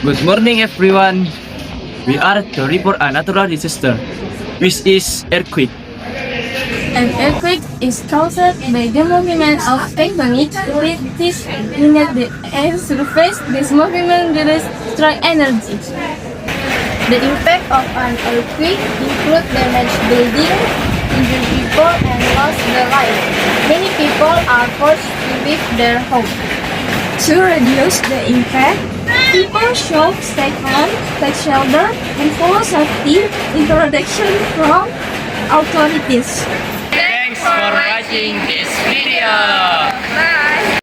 Good morning everyone. We are to report a natural disaster, which is earthquake. An earthquake is caused by the movement of tectonic plates beneath the Earth's surface. This movement releases strong energy. The impact of an earthquake includes damaged buildings, injured people, and lost their lives. Many people are forced to leave their homes. To reduce the impact, people should stay home, take shelter, and follow safety instructions from authorities. Thanks for watching this video. Bye.